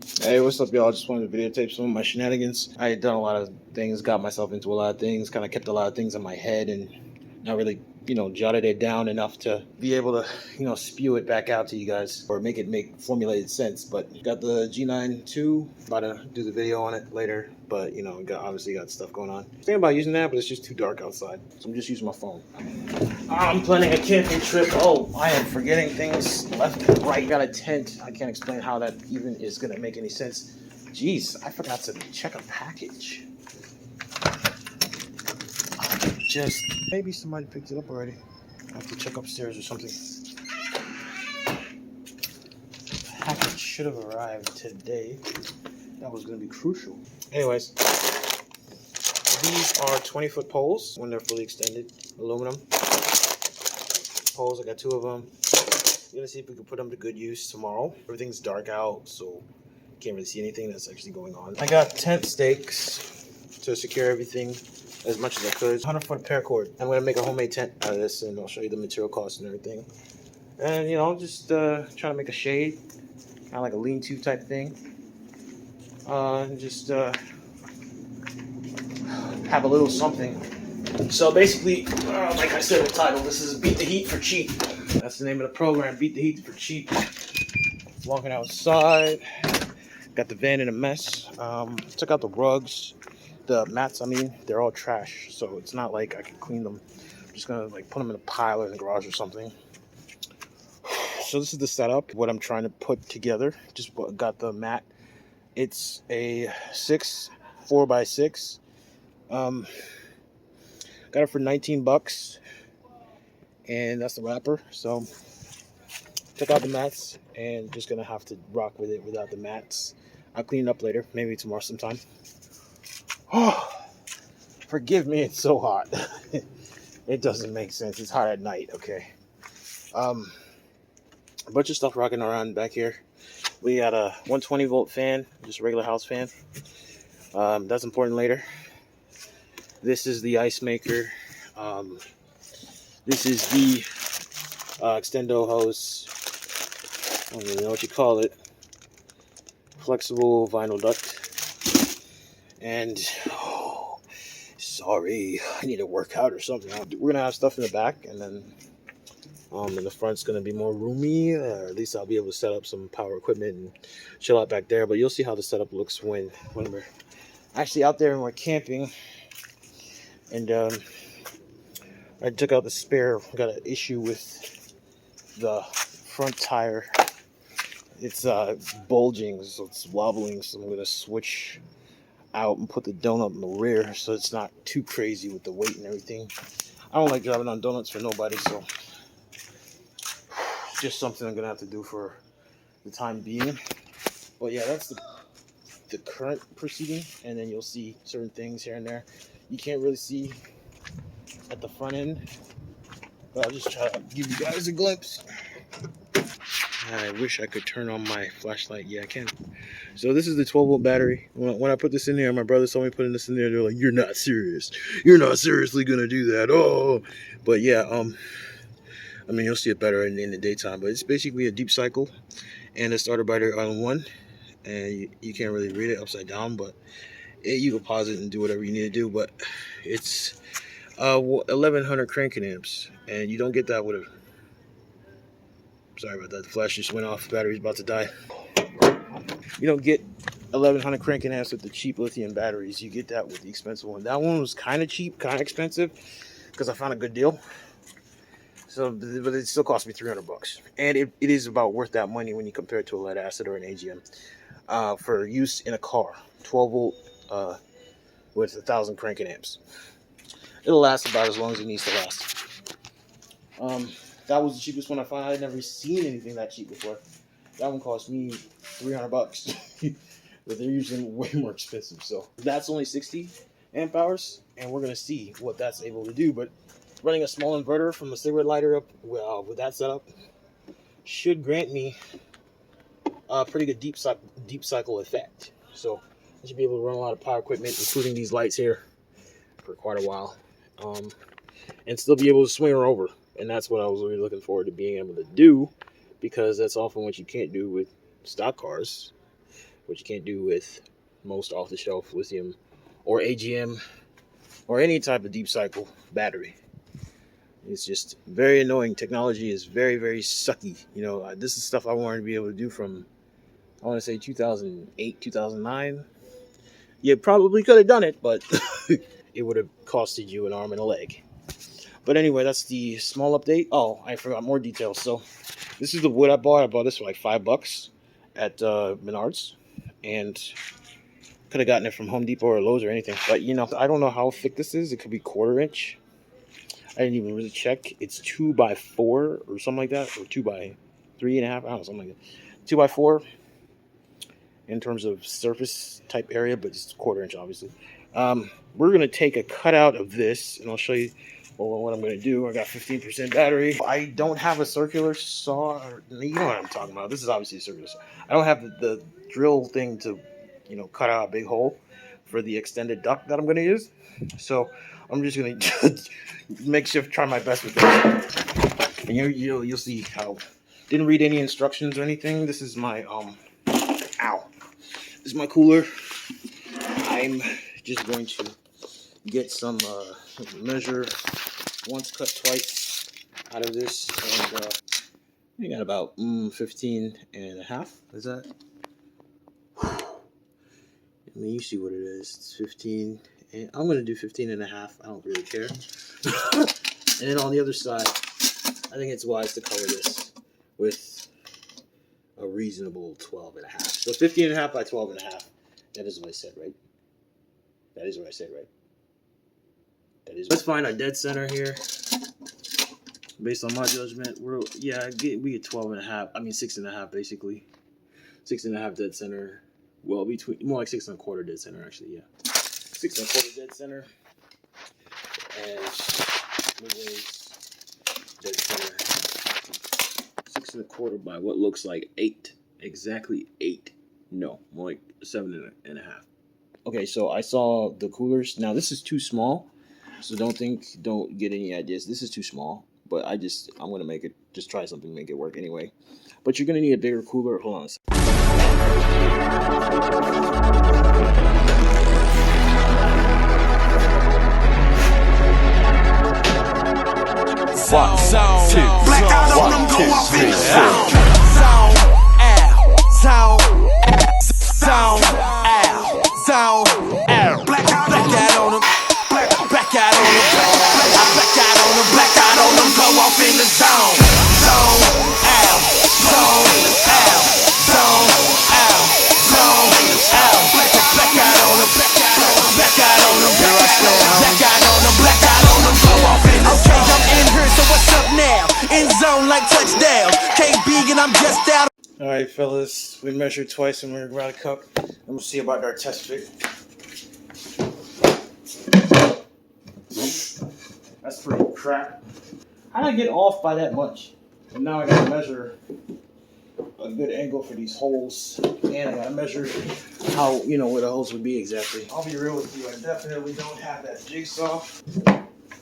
Hey, what's up, y'all? Just wanted to videotape some of my shenanigans. I had done a lot of things, got myself into a lot of things, kind of kept a lot of things in my head, and not really, jotted it down enough to be able to, spew it back out to you guys or make formulated sense. But got the G9 II, about to do the video on it later. But obviously got stuff going on. Thinking about using that, but it's just too dark outside, so I'm just using my phone. I'm planning a camping trip. Oh, I am forgetting things left and right. Got a tent. I can't explain how that even is gonna make any sense. Jeez, I forgot to check a package. Just maybe somebody picked it up already. I have to check upstairs or something. Package should have arrived today. That was gonna be crucial. Anyways, these are 20-foot poles when they're fully extended, aluminum poles. I got 2 of them. We're gonna see if we can put them to good use tomorrow. Everything's dark out, so can't really see anything that's actually going on. I got tent stakes to secure everything as much as I could. 100-foot paracord. I'm gonna make a homemade tent out of this, and I'll show you the material cost and everything. And just trying to make a shade, kind of like a lean-to type thing. Just have a little something. So basically, like I said in the title, this is Beat the Heat for Cheap. That's the name of the program, Beat the Heat for Cheap. Walking outside, got the van in a mess. Took out the rugs, the mats, they're all trash. So it's not like I can clean them. I'm just gonna put them in a pile in the garage or something. So this is the setup, what I'm trying to put together. Just got the mat. It's a 4x6. Got it for 19 bucks. And that's the wrapper. So took out the mats and just gonna have to rock with it without the mats. I'll clean it up later, maybe tomorrow sometime. Oh, forgive me, it's so hot. It doesn't make sense. It's hot at night, okay. A bunch of stuff rocking around back here. We got a 120 volt fan, just a regular house fan. That's important later. This is the ice maker. This is the extendo hose. I don't even know what you call it. Flexible vinyl duct. And sorry, I need to work out or something. We're gonna have stuff in the back, and then in the front's gonna be more roomy. Or at least I'll be able to set up some power equipment and chill out back there. But you'll see how the setup looks when we're actually out there and we're camping. And I took out the spare. Got an issue with the front tire. It's bulging, so it's wobbling. So I'm gonna switch out and put the donut in the rear, so it's not too crazy with the weight and everything. I don't like driving on donuts for nobody, so just something I'm gonna have to do for the time being. But yeah, that's the current proceeding, and then you'll see certain things here and there you can't really see at the front end, but I'll just try to give you guys a glimpse. I wish I could turn on my flashlight. Yeah, I can. So this is the 12 volt battery. When I put this in there, my brother saw me putting this in there. They're like, "You're not serious. You're not seriously gonna do that." Oh, but yeah. You'll see it better in the daytime. But it's basically a deep cycle and a starter battery on one, and you can't really read it upside down, but you can pause it and do whatever you need to do. But it's 1100 cranking amps, and you don't get that with a. Sorry about that. The flash just went off. The battery's about to die. You don't get 1100 cranking amps with the cheap lithium batteries. You get that with the expensive one. That one was kind of cheap, kind of expensive, because I found a good deal. So, but it still cost me 300 bucks, and it is about worth that money when you compare it to a lead acid or an AGM for use in a car. 12 volt with 1,000 cranking amps. It'll last about as long as it needs to last. That was the cheapest one I found. I'd never seen anything that cheap before. That one cost me 300 bucks. But they're usually way more expensive. So that's only 60 amp hours, and we're gonna see what that's able to do. But running a small inverter from a cigarette lighter up with that setup should grant me a pretty good deep cycle effect. So I should be able to run a lot of power equipment, including these lights here, for quite a while, and still be able to swing her over. And that's what I was really looking forward to being able to do, because that's often what you can't do with stock cars. which you can't do with most off-the-shelf lithium or AGM or any type of deep cycle battery. It's just very annoying. Technology is very, very sucky. You know, this is stuff I wanted to be able to do from, I want to say 2008, 2009. You probably could have done it, but it would have costed you an arm and a leg. But anyway, that's the small update. Oh, I forgot more details. So this is the wood I bought. I bought this for like $5 at Menards. And could have gotten it from Home Depot or Lowe's or anything. But, you know, I don't know how thick this is. It could be 1/4 inch. I didn't even really check. It's 2x4 or something like that. Or 2x3.5. I don't know, something like that. 2x4 in terms of surface type area, but it's 1/4 inch, obviously. We're going to take a cutout of this, and I'll show you what I'm going to do. I got 15% battery. I don't have a circular saw. You know what I'm talking about. This is obviously a circular saw. I don't have the drill thing to, you know, cut out a big hole for the extended duct that I'm going to use. So I'm just going to makeshift try my best with this. And you'll see how. Didn't read any instructions or anything. This is my this is my cooler. I'm just going to get some measure once, cut twice out of this, and we got about 15.5. Is that? I mean, you see what it is. It's 15, and I'm gonna do 15.5. I don't really care. And then on the other side, I think it's wise to color this with a reasonable 12.5. So 15.5 by 12.5. That is what I said, right? That is what I said, right? That is. Let's find our dead center here. Based on my judgment, we get 12.5. I mean 6.5 basically. 6.5 dead center. Well, between more like 6.25 dead center actually. Yeah, 6.25 dead center. And midways dead center. 6.25 by what looks like 8. Exactly 8. No, more like 7.5. Okay, so I saw the coolers. Now this is too small, so don't get any ideas. This is too small, but I'm gonna make it. Just try something, make it work anyway. But you're gonna need a bigger cooler. Hold on a second. Blackout on them, go off in the zone. Zone, ow, zone, zone, ow, zone, ow. Blackout on them, blackout on them, blackout on them, blackout on them, go off in the zone. Zone, ow, zone, ow, zone, ow, zone, ow. Blackout on them, blackout on them, blackout on them, blackout on them, blackout on them, go off in the zone. Okay, I'm in here, so what's up now? In zone like touchdown. KB and I'm just out. All right, fellas, we measured twice and we're around a cup. And we'll see about our test fit. That's pretty crap. How did I get off by that much? And now I gotta measure a good angle for these holes, and I gotta measure how, you know, where the holes would be exactly. I'll be real with you, I definitely don't have that jigsaw.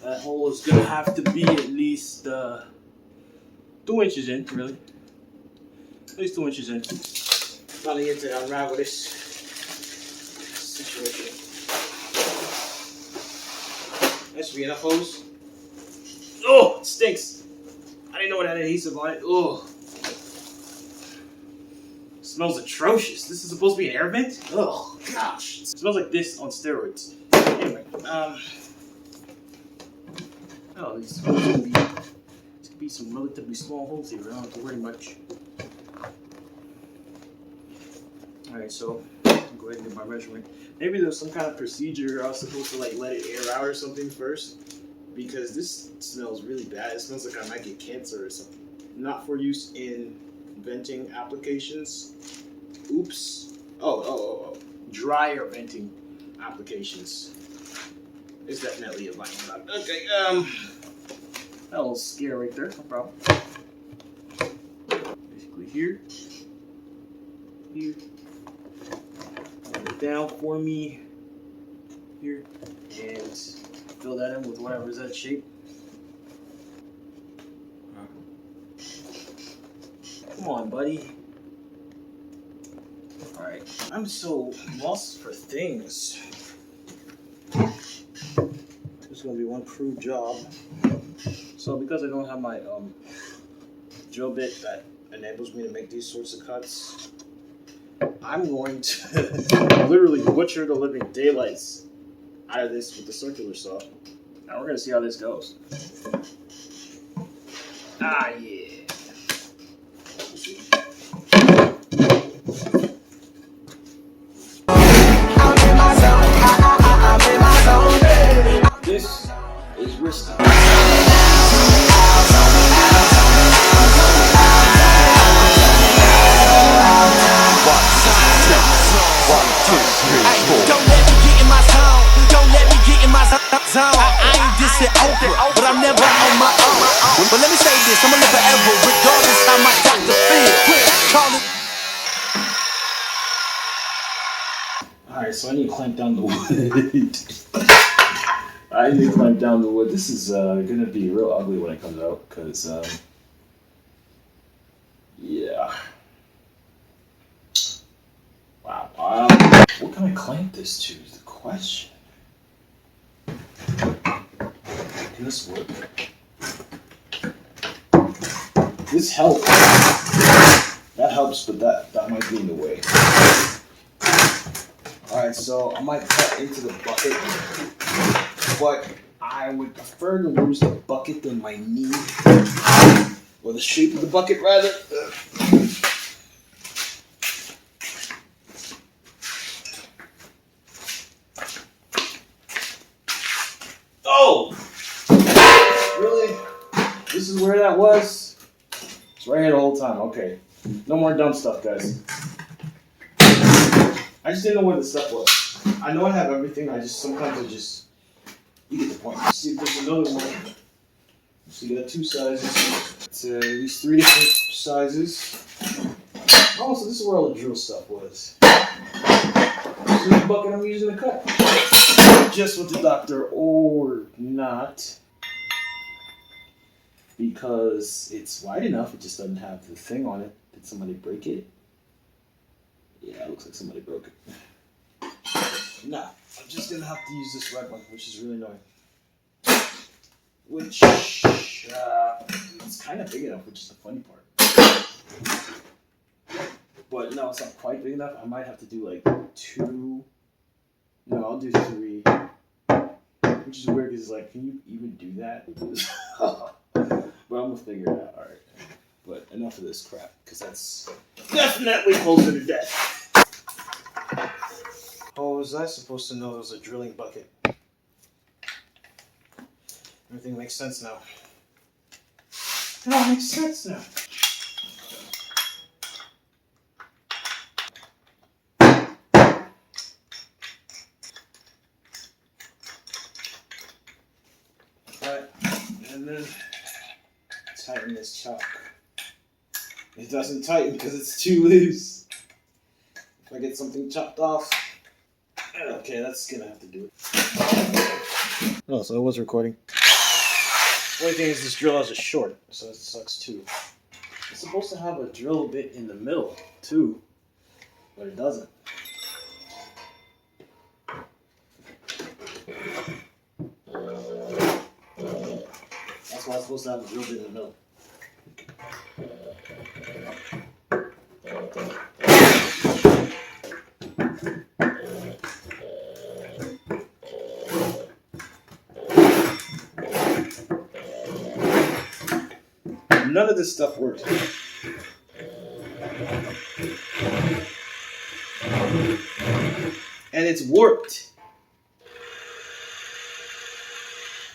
That hole is gonna have to be at least 2 inches in, really. At least 2 inches in. Finally get to unravel this situation. That should be enough hose. Oh, it stinks. I didn't know it had adhesive on it. Oh. It smells atrocious. This is supposed to be an air vent? Oh, gosh. It smells like this on steroids. Anyway, oh, these holes could be some relatively small holes here. I don't have to worry much. Alright, so I'll go ahead and get my measurement. Maybe there's some kind of procedure I was supposed to like let it air out or something first, because this smells really bad. It smells like I might get cancer or something. Not for use in venting applications. Oops. Oh. Dryer venting applications. It's definitely a vinyl product. Okay, that little scare right there, no problem. Basically here. Hold it down for me. Here. And fill that in with whatever is that shape. Come on, buddy. Alright. I'm so lost for things. It's gonna be one crude job. So because I don't have my drill bit that enables me to make these sorts of cuts, I'm going to literally butcher the living daylights out of this with the circular saw. Now we're gonna see how this goes. Ah, yeah. This is risky. Don't let me get in my zone. Don't let me get in my zone. I ain't dissing Oprah, but I'm never on my own. But let me say this, I'ma live forever, regardless how my doctor feel. Call it. Alright, so I need to clamp down the wood. I need to clamp down the wood. This is gonna be real ugly when it comes out, because yeah. Wow. What can I clamp this to is the question. Can this work? This helps. That helps, but that might be in the way. Alright, so I might cut into the bucket, but I would prefer to lose the bucket than my knee, or the shape of the bucket rather. Oh! Really? This is where that was? It's right here the whole time, okay. No more dumb stuff, guys. I just didn't know where the stuff was. I know I have everything, sometimes you get the point. See, there's another one. So you got two sizes. It's these 3 different sizes. Oh, so this is where all the drill stuff was. This is the bucket I'm using to cut. Just with the doctor or not. Because it's wide enough, it just doesn't have the thing on it. Did somebody break it? Yeah, it looks like somebody broke it. Nah, I'm just gonna have to use this red one, which is really annoying. Which, it's kind of big enough, which is the funny part. But no, it's not quite big enough. I might have to do like 2. No, I'll do 3. Which is weird because, like, can you even do that? But I'm gonna figure it out, alright. But enough of this crap, because that's definitely closer to death. Oh, was I supposed to know it was a drilling bucket? Everything makes sense now. It all makes sense now. Alright, and then tighten this chalk. It doesn't tighten because it's too loose. If I get something chopped off, okay, that's gonna have to do it. Oh, so it was recording. The only thing is this drill has a short, so it sucks too. It's supposed to have a drill bit in the middle too, but it doesn't. That's why it's supposed to have a drill bit in the middle. None of this stuff works. And it's warped.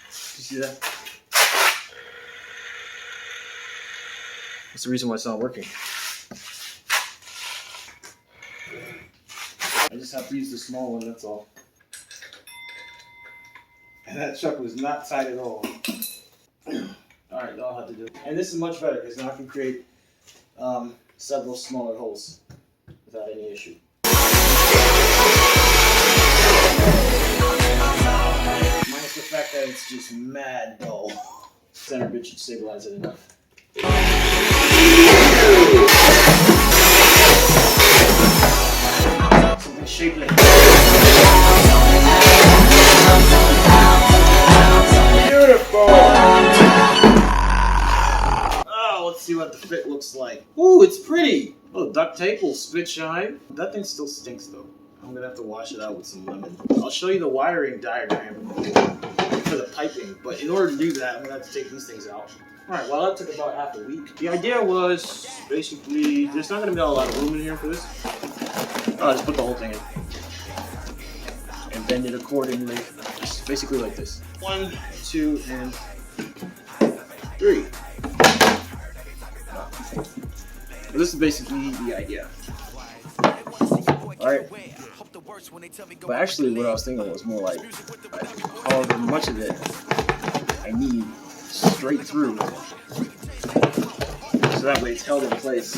You see that? That's the reason why it's not working. I just have to use the small one, that's all. And that chuck was not tight at all. Alright, that'll have to do. And this is much better because now I can create several smaller holes without any issue. Minus the fact that it's just mad dull. Center bit should stabilize it enough. let's see what the fit looks like. Ooh, it's pretty. Oh, duct tape will spit shine. That thing still stinks though. I'm gonna have to wash it out with some lemon. I'll show you the wiring diagram for the piping, but in order to do that, I'm gonna have to take these things out. Alright, well that took about half a week. The idea was basically, there's not gonna be a lot of room in here for this. I'll just put the whole thing in. And bend it accordingly. Just basically like this. 1, 2, and 3. This is basically the idea. Alright. But actually what I was thinking was more like however much of it I need straight through. So that way it's held in place.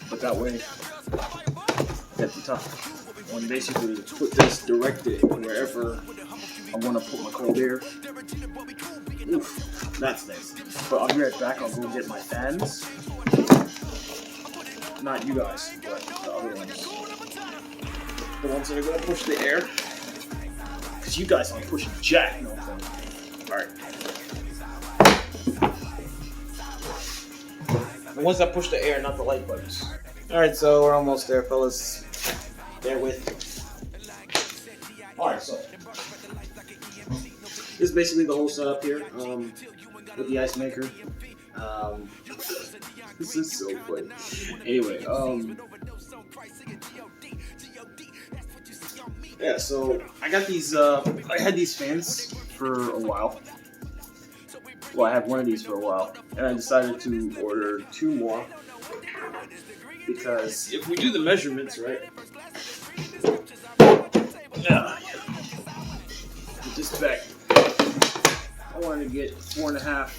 But that way at the top. And basically put this directed wherever I want to put my cold air. Oof, that's nice. But I'll be right back. I'll go get my fans. Not you guys, but the other ones. The ones that are going to push the air. Because you guys aren't pushing jack. No, alright. The ones that push the air, not the light buttons. Alright, so we're almost there, fellas. Bear with. Alright, so this is basically the whole setup here with the ice maker. This is so funny. Anyway, yeah, so I got these, I had these fans for a while. Well, I had one of these for a while, and I decided to order 2 more. Because if we do the measurements, right? Put this back. I wanted to get 4.5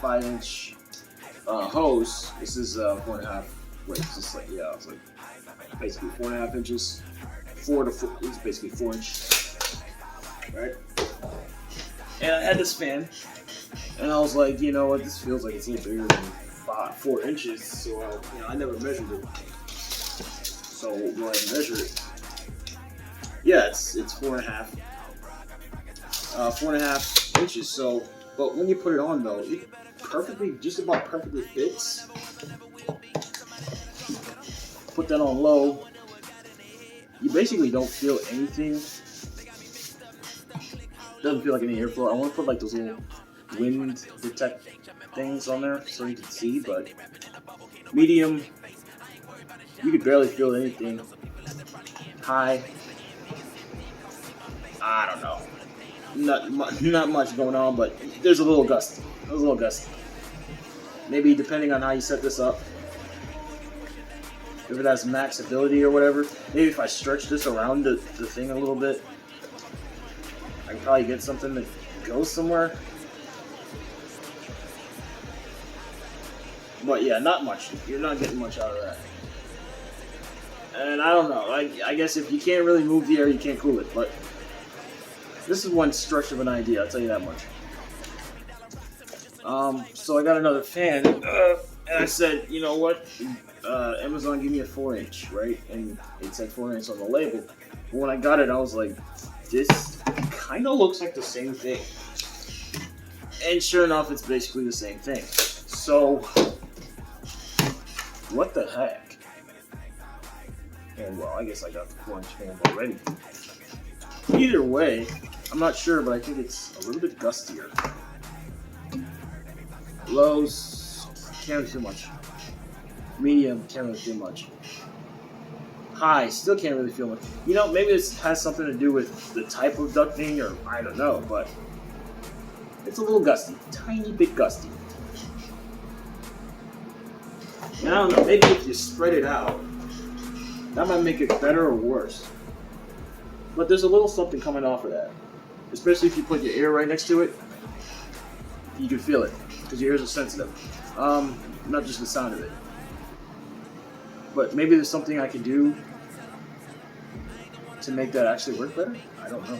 5-inch hose. This is 4.5. Wait, it's just like it's like basically 4.5 inches. 4 to 4. It's basically 4 inch. Right. And I had this fan, and I was like, you know what? This feels like it's a little bigger than 4 inches. So I never measured it. So we'll go ahead and measure it. Yeah, it's 4.5. 4.5 inches. So, but when you put it on though, it just about perfectly fits. Put that on low. You basically don't feel anything. Doesn't feel like any airflow. I want to put like those little wind detect things on there so you can see, but medium, you could barely feel anything. High, I don't know. Not much going on, but there's a little gust. Maybe depending on how you set this up. If it has max ability or whatever. Maybe if I stretch this around the thing a little bit, I can probably get something that goes somewhere. But yeah, not much. You're not getting much out of that. And I don't know. I guess if you can't really move the air, you can't cool it. But this is one stretch of an idea, I'll tell you that much. So I got another fan, and I said, you know what? Amazon gave me a 4-inch, right? And it said 4-inch on the label. But when I got it, I was like, this kind of looks like the same thing. And sure enough, it's basically the same thing. So, what the heck? And well, I guess I got the 4-inch fan already. Either way, I'm not sure, but I think it's a little bit gustier. Lows, can't really feel much. Medium, can't really feel much. High, still can't really feel much. You know, maybe this has something to do with the type of ducting, or I don't know, but it's a little gusty. Tiny bit gusty. And I don't know, maybe if you spread it out, that might make it better or worse. But there's a little something coming off of that. Especially if you put your ear right next to it, you can feel it, because your ears are sensitive. Not just the sound of it. But maybe there's something I can do to make that actually work better? I don't know.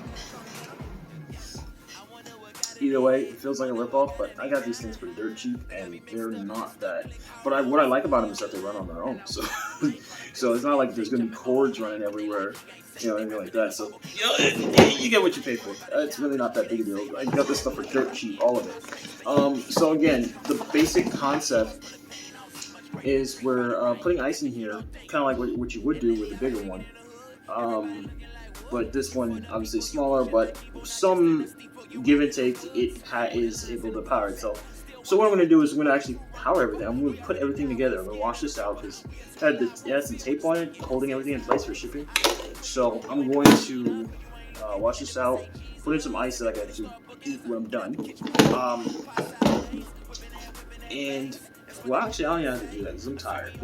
Either way, it feels like a ripoff, but I got these things for dirt cheap, and they're not that. But what I like about them is that they run on their own. So, so it's not like there's gonna be cords running everywhere, anything like that. So, you get what you pay for. It's really not that big a deal. I got this stuff for dirt cheap, all of it. So again, the basic concept is we're putting ice in here, kind of like what you would do with a bigger one. But this one obviously smaller, but some give and take, it is able to power itself. So what I'm going to do is I'm going to actually power everything. I'm going to put everything together. I'm going to wash this out because it had some tape on it, holding everything in place for shipping. So I'm going to wash this out, put in some ice that I got to eat when I'm done. And, well, actually, I don't even have to do that because I'm tired.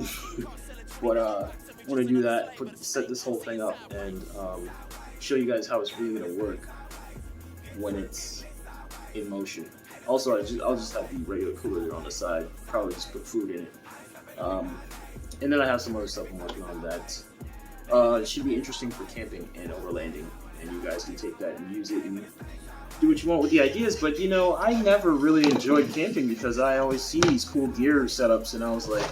But I'm going to do that, set this whole thing up, and show you guys how it's really going to work when it's in motion. Also, I'll just have the regular cooler on the side, probably just put food in it. And then I have some other stuff I'm working on that it should be interesting for camping and overlanding, and you guys can take that and use it and do what you want with the ideas. But I never really enjoyed camping because I always see these cool gear setups, and I was like,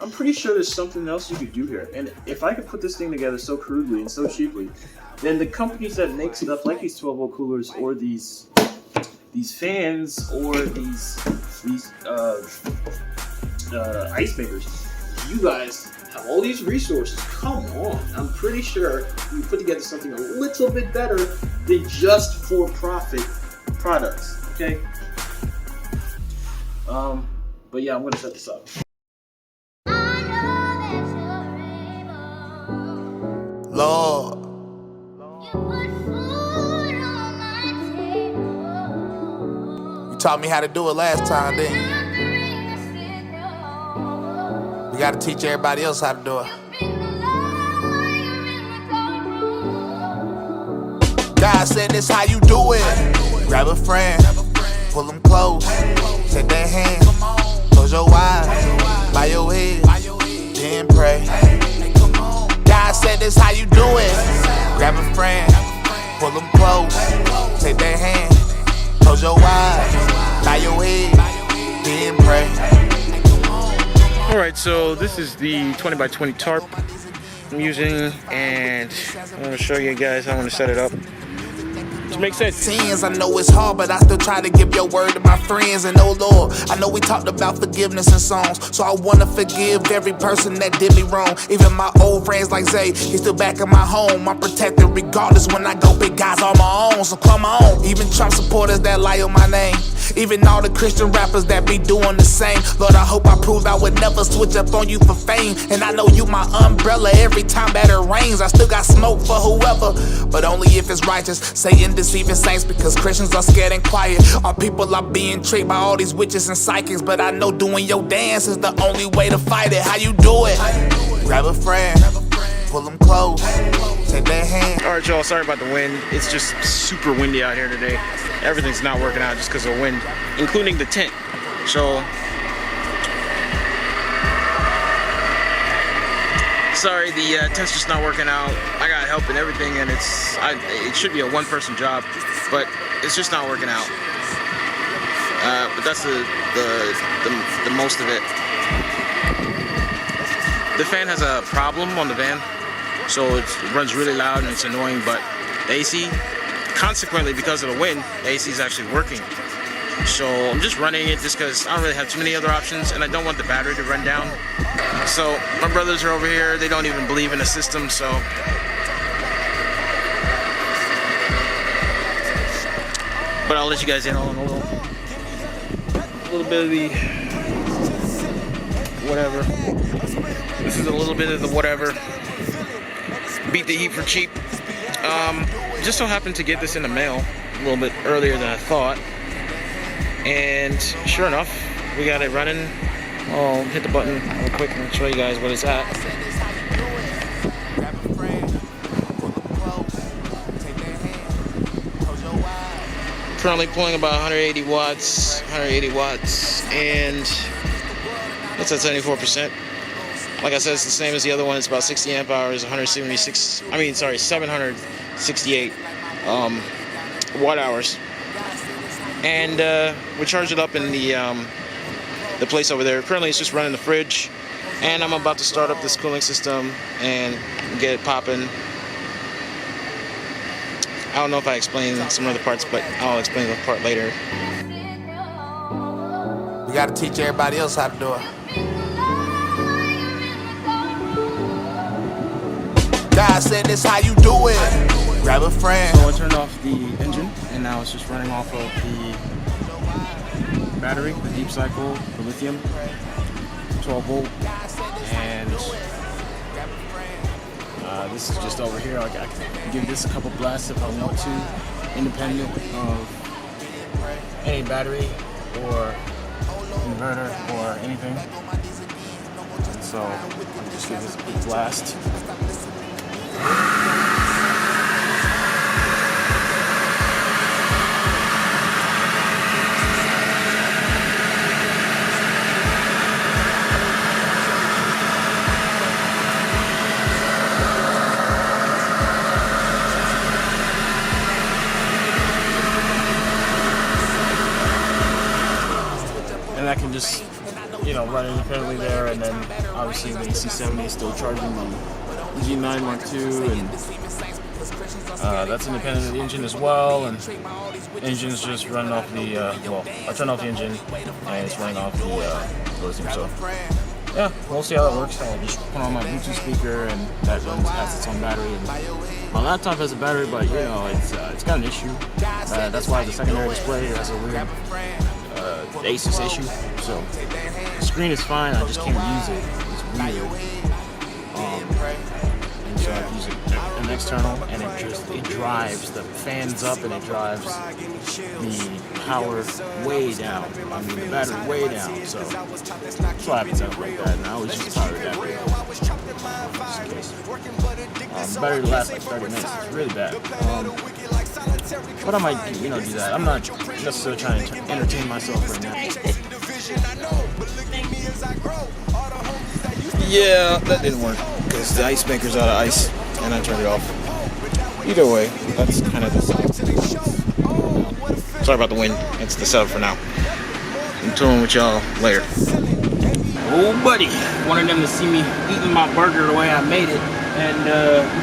I'm pretty sure there's something else you could do here. And if I could put this thing together so crudely and so cheaply, then the companies that make stuff like these 12-volt coolers or these fans or these ice makers, you guys have all these resources. Come on, I'm pretty sure you put together something a little bit better than just for-profit products. Okay. But yeah, I'm gonna set this up. Lord, you taught me how to do it last time, didn't you? We gotta teach everybody else how to do it. God said this how you do it. Grab a friend, pull them close, take their hand, close your eyes, bow your head, then pray. God said this how you do it. Grab a friend, pull them close, take their hand, close your eyes, bow your head, then pray. Alright, so this is the 20 by 20 tarp I'm using, and I'm going to show you guys how I'm going to set it up to make sense. I know it's hard, but I still try to give your word to my friends. And oh Lord, I know we talked about forgiveness in songs, so I wanna forgive every person that did me wrong. Even my old friends like Zay, he's still back in my home. I'm protected regardless when I go big guys on my own, so come on. Even Trump supporters that lie on my name, even all the Christian rappers that be doing the same. Lord, I hope I prove I would never switch up on you for fame. And I know you my umbrella every time that it rains. I still got smoke for whoever, but only if it's righteous. Satan deceiving saints because Christians are scared and quiet. Our people are being tricked by all these witches and psychics, but I know doing your dance is the only way to fight it. How you do it? Grab a friend, pull them close, take their hand. Alright y'all, sorry about the wind. It's just super windy out here today. Everything's not working out just because of wind, including the tent. So sorry, the tent's just not working out. I got help and everything, and it should be a one-person job, but it's just not working out. But that's the most of it. The fan has a problem on the van, so it runs really loud and it's annoying. But the AC, consequently, because of the wind, the AC is actually working. So I'm just running it just because I don't really have too many other options, and I don't want the battery to run down. So my brothers are over here, they don't even believe in the system, so but I'll let you guys in on a little bit of the whatever. This is a little bit of the whatever. Beat the heat for cheap. Just so happened to get this in the mail a little bit earlier than I thought, and sure enough, we got it running. I'll hit the button real quick and show you guys what it's at. Currently pulling about 180 watts, and it's at 74%. Like I said, it's the same as the other one. It's about 60 amp hours, 768 watt hours. and we charged it up in the place over there. Currently, it's just running the fridge, and I'm about to start up this cooling system and get it popping. I don't know if I explained some of the parts, but I'll explain the part later. We gotta teach everybody else how to do it. God said this how you do it. Grab a friend. So I turned off the engine, and now it's just running off of the battery, the deep cycle, the lithium, 12 volt, and this is just over here. I can give this a couple blasts if I want to, independent of any battery or inverter or anything. And so I'll just give this a quick blast. And I can just, run independently there, and then obviously the AC70 is still charging the G912, and that's independent of the engine as well, and the engine is just running off the, I turned off the engine, and it's running off the lithium, so yeah, we'll see how that works. I'll just put on my Bluetooth speaker, and that runs has its own battery, and my laptop has a battery, but it's got an issue. That's why the secondary display has a weird ASUS issue, so the screen is fine, I just can't use it. It's weird. And so I use an external, and it drives the fans up, and it drives the power way down. I mean, the battery way down. So that's why I have it set up like that. And I always just power that way. Just in case. The battery lasts like 30 minutes. It's really bad. But I might, do that. I'm not necessarily trying to entertain myself right now. Yeah, that didn't work because the ice maker's out of ice, and I turned it off. Either way, that's kind of the setup. Sorry about the wind. It's the setup for now. I'm touring with y'all later. Oh, buddy, wanted them to see me eating my burger the way I made it, and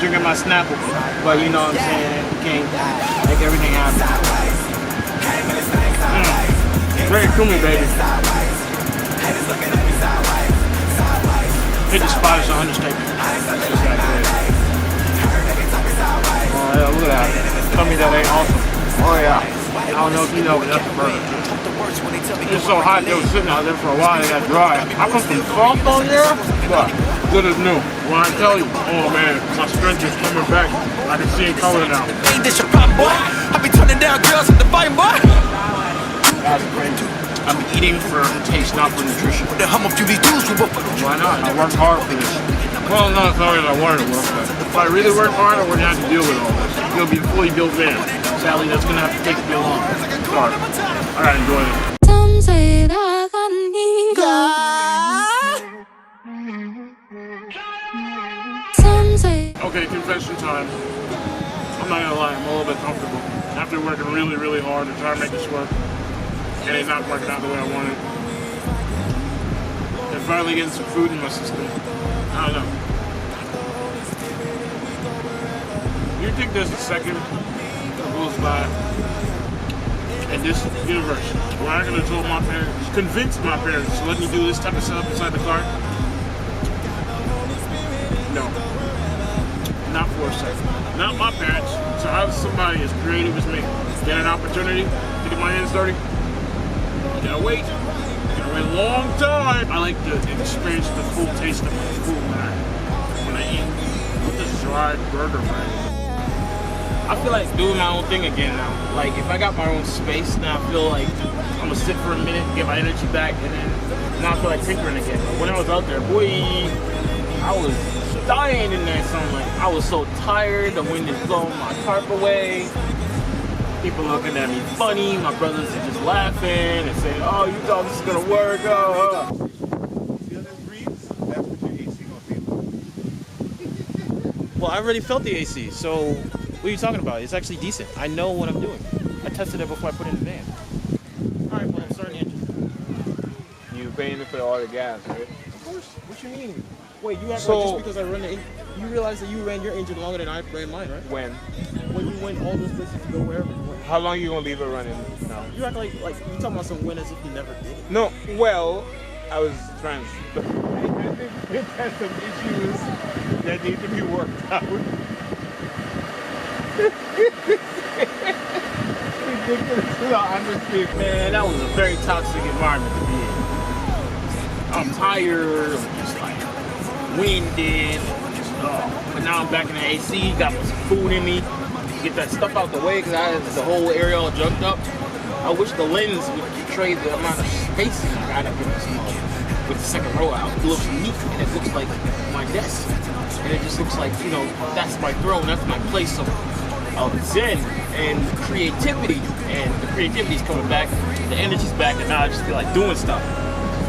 drinking my Snapple. But you know what I'm saying? You can't make everything happen. Very cool, baby. Hit the spot is 100 steak. Oh yeah, look at that. Tell me that ain't awesome. Oh yeah. I don't know if you know, but that's a burger. It's so hot, they were sitting out there for a while, they got dry. I come from soft on there, but good as new. When I tell you, oh man, my strength is coming back. I can see it color now. Ain't this your problem, boy? I be turning down girls at the fighting, boy. That's crazy. I'm eating for taste, not for nutrition. Why not? I work hard for this. Well, not as hard as I wanted to work, but if I really work hard, I wouldn't have to deal with all this. It'll be a fully built van. Sadly, that's gonna have to take me along. Sorry. I gotta enjoy it. Okay, confession time. I'm not gonna lie, I'm a little bit comfortable. After working really, really hard to try to make this work, and it's not working out the way I wanted. And finally getting some food in my system. I don't know. You think there's a second that goes by in this universe where I could have told my parents, convinced my parents to let me do this type of setup inside the car? No. Not for a second. Not my parents. So how does somebody as creative as me get an opportunity to get my hands dirty? You gotta wait. You gotta wait a long time. I like to experience the full taste of my food when I eat this dry burger, man. I feel like doing my own thing again now. Like if I got my own space, now I feel like I'm gonna sit for a minute, get my energy back, and then now I feel like tinkering again. But when I was out there, boy, I was dying in that sunlight. I was so tired. The wind is blowing my tarp away. People looking at me funny. My brothers are just laughing and saying, "Oh, you thought this is gonna work?" Well, I already felt the AC, so what are you talking about? It's actually decent. I know what I'm doing. I tested it before I put it in the van. paying for all the gas, right? Of course. What you mean? Wait, you act So- like just because I run the you realize that you ran your engine longer than I ran mine, right? When? When you went all those places to go wherever you went. How long you gonna leave it running now? You act like you talking about some win as if you never did it. No, well, I was trying to. I think it has some issues that need to be worked out. Ridiculous to the understatement. Man, that was a very toxic environment to be in. I'm tired, I'm just like winded. But now I'm back in the AC, got some food in me. Get that stuff out the way because I had the whole area all junked up. I wish the lens would portray the amount of spacing I got up in this mug with the second row out. It looks neat and it looks like my desk. And it just looks like, you know, that's my throne, that's my place of zen and creativity. And the creativity's coming back, the energy's back, and now I just feel like doing stuff.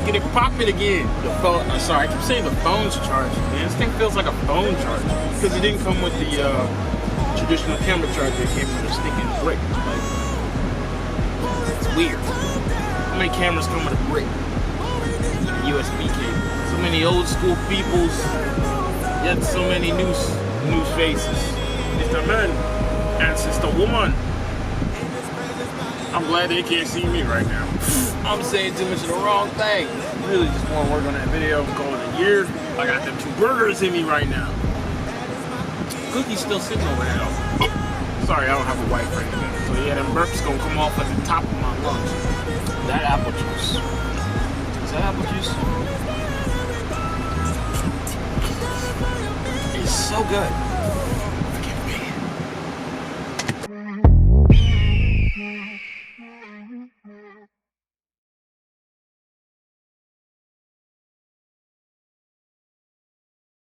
Get it popping again. The phone, sorry, I keep saying the phone's charging, man. This thing feels like a phone charger because it didn't come with the traditional camera charger. It came with a stinking brick. Like, it's weird. How many cameras come with a brick? USB cable. So many old school peoples, yet so many new faces. Mr. Man and Sister Woman. I'm glad they can't see me right now. I'm saying too much of the wrong thing. Really just want to work on that video. I'm calling it years. I got them 2 burgers in me right now. Cookie's still sitting over there though. Sorry, I don't have a wife right now. So yeah, them burps gonna come off at the top of my lungs. That apple juice. Is that apple juice? It's so good.